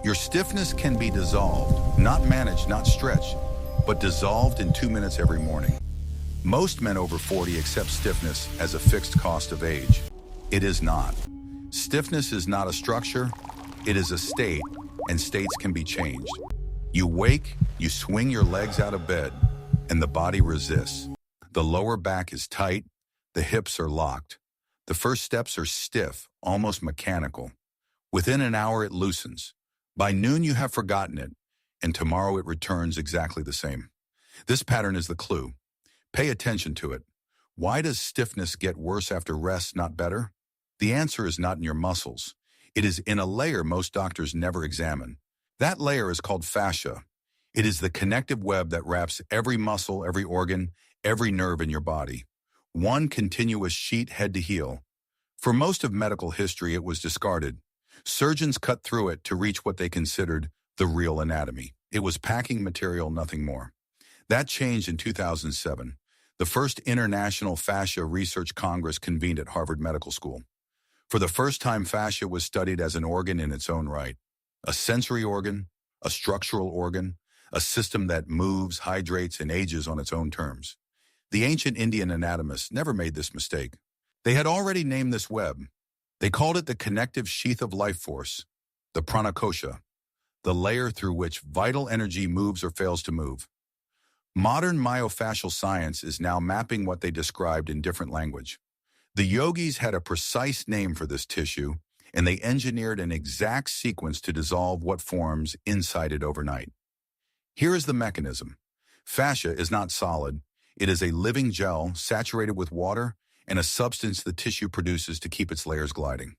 Your stiffness can be dissolved, not managed, not stretched, but dissolved in 2 minutes every morning. Most men over 40 accept stiffness as a fixed cost of age. It is not. Stiffness is not a structure, it is a state, and states can be changed. You wake, you swing your legs out of bed, and the body resists. The lower back is tight, the hips are locked. The first steps are stiff, almost mechanical. Within an hour, it loosens. By noon, you have forgotten it, and tomorrow it returns exactly the same. This pattern is the clue. Pay attention to it. Why does stiffness get worse after rest, not better? The answer is not in your muscles. It is in a layer most doctors never examine. That layer is called fascia. It is the connective web that wraps every muscle, every organ, every nerve in your body. One continuous sheet head to heel. For most of medical history, it was discarded. Surgeons cut through it to reach what they considered the real anatomy. It was packing material, nothing more. That changed in 2007. The first International Fascia Research Congress convened at Harvard Medical School. For the first time, fascia was studied as an organ in its own right. A sensory organ, a structural organ, a system that moves, hydrates, and ages on its own terms. The ancient Indian anatomists never made this mistake. They had already named this web. They called it the connective sheath of life force, the pranakosha, the layer through which vital energy moves or fails to move. Modern myofascial science is now mapping what they described in different language. The yogis had a precise name for this tissue, and they engineered an exact sequence to dissolve what forms inside it overnight. Here is the mechanism. Fascia is not solid. It is a living gel saturated with water and a substance the tissue produces to keep its layers gliding.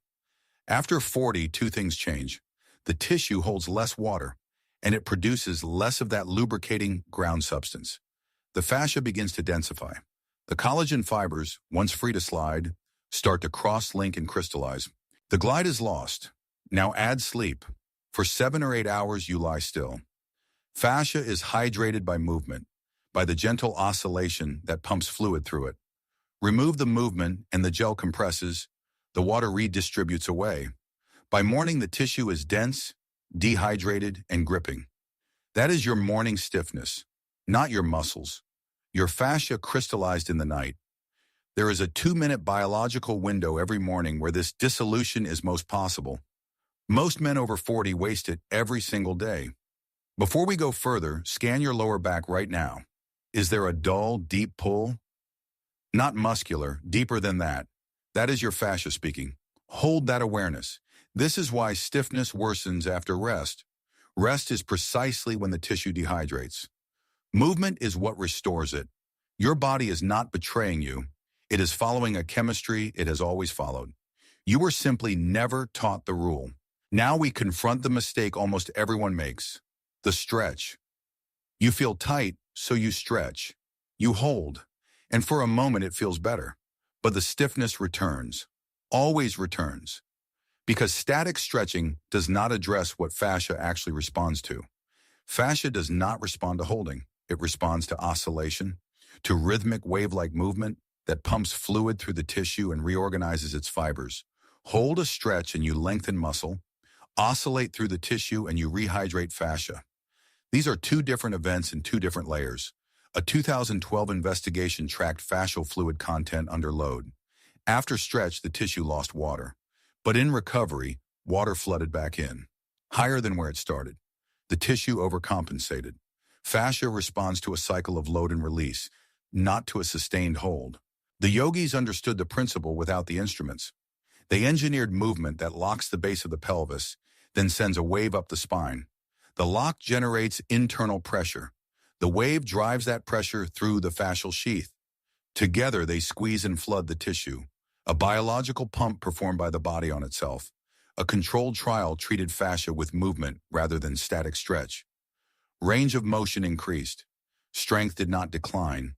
After 40, two things change. The tissue holds less water, and it produces less of that lubricating ground substance. The fascia begins to densify. The collagen fibers, once free to slide, start to cross-link and crystallize. The glide is lost. Now add sleep. For 7 or 8 hours, you lie still. Fascia is hydrated by movement, by the gentle oscillation that pumps fluid through it. Remove the movement and the gel compresses, the water redistributes away. By morning, the tissue is dense, dehydrated, and gripping. That is your morning stiffness, not your muscles. Your fascia crystallized in the night. There is a 2-minute biological window every morning where this dissolution is most possible. Most men over 40 waste it every single day. Before we go further, scan your lower back right now. Is there a dull, deep pull? Not muscular, deeper than that. That is your fascia speaking. Hold that awareness. This is why stiffness worsens after rest. Rest is precisely when the tissue dehydrates. Movement is what restores it. Your body is not betraying you. It is following a chemistry it has always followed. You were simply never taught the rule. Now we confront the mistake almost everyone makes. The stretch. You feel tight, so you stretch. You hold. And for a moment it feels better. But the stiffness returns. Always returns. Because static stretching does not address what fascia actually responds to. Fascia does not respond to holding. It responds to oscillation, to rhythmic wave-like movement that pumps fluid through the tissue and reorganizes its fibers. Hold a stretch and you lengthen muscle. Oscillate through the tissue and you rehydrate fascia. These are two different events in two different layers. A 2012 investigation tracked fascial fluid content under load. After stretch, the tissue lost water. But in recovery, water flooded back in, higher than where it started. The tissue overcompensated. Fascia responds to a cycle of load and release, not to a sustained hold. The yogis understood the principle without the instruments. They engineered movement that locks the base of the pelvis, then sends a wave up the spine. The lock generates internal pressure. The wave drives that pressure through the fascial sheath. Together, they squeeze and flood the tissue. A biological pump performed by the body on itself. A controlled trial treated fascia with movement rather than static stretch. Range of motion increased. Strength did not decline.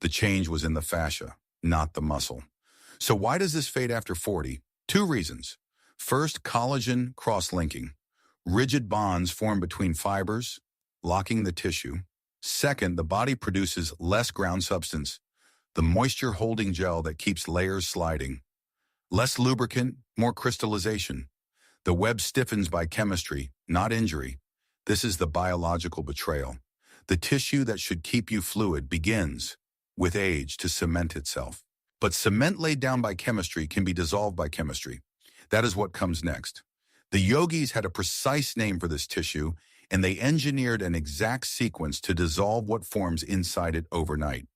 The change was in the fascia, not the muscle. So why does this fade after 40? 2 reasons. First, collagen cross-linking. Rigid bonds form between fibers, locking the tissue. Second, the body produces less ground substance, the moisture-holding gel that keeps layers sliding. Less lubricant, more crystallization. The web stiffens by chemistry, not injury. This is the biological betrayal. The tissue that should keep you fluid begins, with age, to cement itself. But cement laid down by chemistry can be dissolved by chemistry. That is what comes next. The yogis had a precise name for this tissue, and they engineered an exact sequence to dissolve what forms inside it overnight.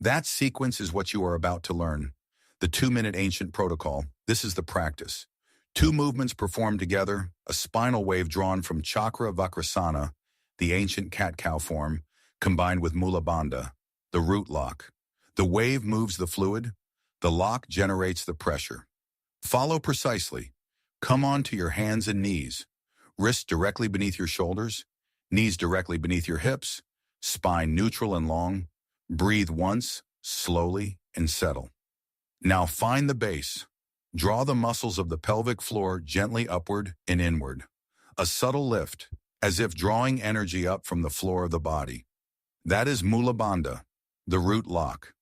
That sequence is what you are about to learn. The 2-minute ancient protocol. This is the practice. 2 movements performed together, a spinal wave drawn from chakra vakrasana, the ancient cat-cow form, combined with mula bandha, the root lock. The wave moves the fluid. The lock generates the pressure. Follow precisely. Come onto your hands and knees. Wrists directly beneath your shoulders. Knees directly beneath your hips. Spine neutral and long. Breathe once, slowly, and settle. Now find the base. Draw the muscles of the pelvic floor gently upward and inward. A subtle lift, as if drawing energy up from the floor of the body. That is mula bandha, the root lock.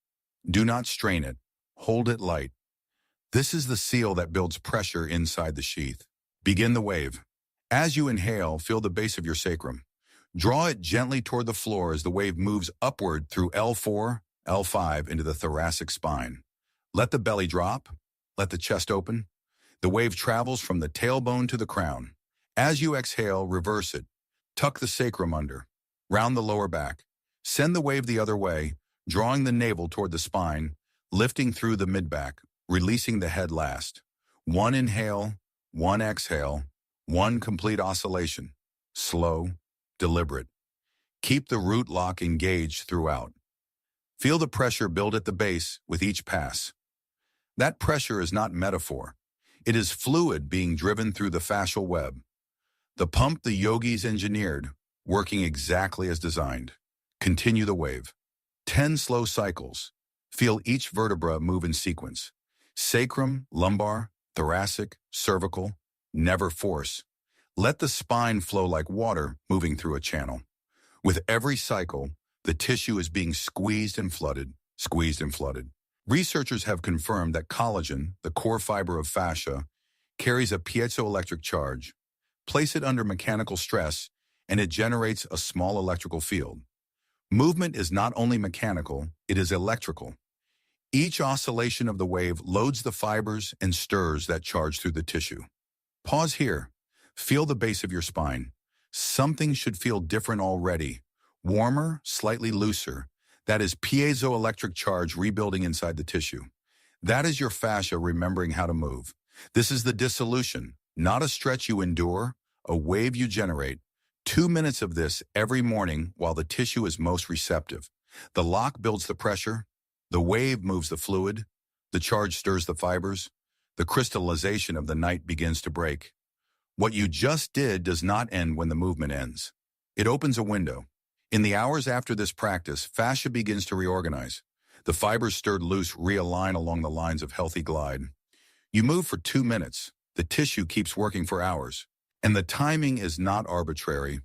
Do not strain it. Hold it light. This is the seal that builds pressure inside the sheath. Begin the wave. As you inhale, feel the base of your sacrum. Draw it gently toward the floor as the wave moves upward through L4, L5 into the thoracic spine. Let the belly drop. Let the chest open. The wave travels from the tailbone to the crown. As you exhale, reverse it. Tuck the sacrum under. Round the lower back. Send the wave the other way, drawing the navel toward the spine, lifting through the mid-back, releasing the head last. 1 inhale, 1 exhale, 1 complete oscillation. Slow, deliberate. Keep the root lock engaged throughout. Feel the pressure build at the base with each pass. That pressure is not metaphor. It is fluid being driven through the fascial web. The pump the yogis engineered, working exactly as designed. Continue the wave. 10 slow cycles. Feel each vertebra move in sequence. Sacrum, lumbar, thoracic, cervical. Never force. Let the spine flow like water moving through a channel. With every cycle, the tissue is being squeezed and flooded, squeezed and flooded. Researchers have confirmed that collagen, the core fiber of fascia, carries a piezoelectric charge. Place it under mechanical stress, and it generates a small electrical field. Movement is not only mechanical, it is electrical. Each oscillation of the wave loads the fibers and stirs that charge through the tissue. Pause here. Feel the base of your spine. Something should feel different already. Warmer, slightly looser. That is piezoelectric charge rebuilding inside the tissue. That is your fascia remembering how to move. This is the dissolution, not a stretch you endure, a wave you generate. 2 minutes of this every morning while the tissue is most receptive. The lock builds the pressure. The wave moves the fluid. The charge stirs the fibers. The crystallization of the night begins to break. What you just did does not end when the movement ends. It opens a window. In the hours after this practice, fascia begins to reorganize. The fibers stirred loose realign along the lines of healthy glide. You move for 2 minutes. The tissue keeps working for hours. And the timing is not arbitrary.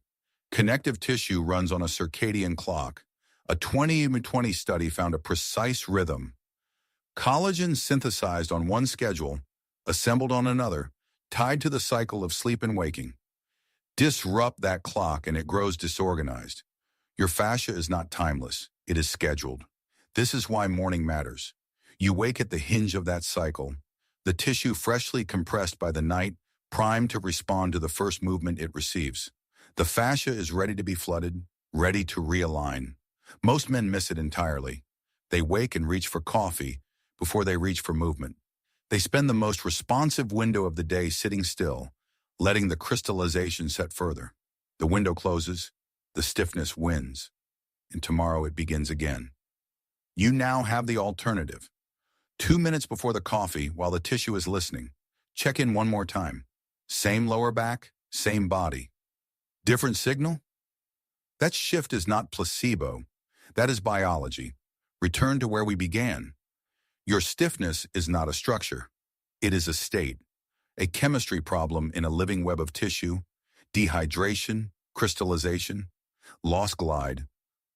Connective tissue runs on a circadian clock. A 2020 study found a precise rhythm. Collagen synthesized on one schedule, assembled on another, tied to the cycle of sleep and waking. Disrupt that clock and it grows disorganized. Your fascia is not timeless, it is scheduled. This is why morning matters. You wake at the hinge of that cycle, the tissue freshly compressed by the night, primed to respond to the first movement it receives. The fascia is ready to be flooded, ready to realign. Most men miss it entirely. They wake and reach for coffee before they reach for movement. They spend the most responsive window of the day sitting still, letting the crystallization set further. The window closes, the stiffness wins, and tomorrow it begins again. You now have the alternative. 2 minutes before the coffee, while the tissue is listening, check in one more time. Same lower back, same body. Different signal? That shift is not placebo. That is biology. Return to where we began. Your stiffness is not a structure. It is a state, a chemistry problem in a living web of tissue, dehydration, crystallization, loss glide,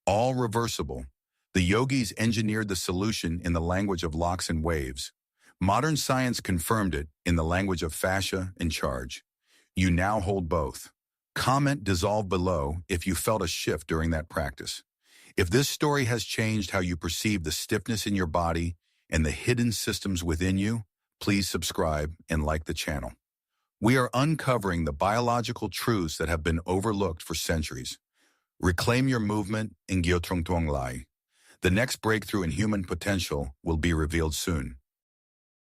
all reversible. The yogis engineered the solution in the language of locks and waves. Modern science confirmed it in the language of fascia and charge. You now hold both. Comment dissolve below if you felt a shift during that practice. If this story has changed how you perceive the stiffness in your body and the hidden systems within you, please subscribe and like the channel. We are uncovering the biological truths that have been overlooked for centuries. Reclaim your movement in Gyeotrong Tuong Lai. The next breakthrough in human potential will be revealed soon.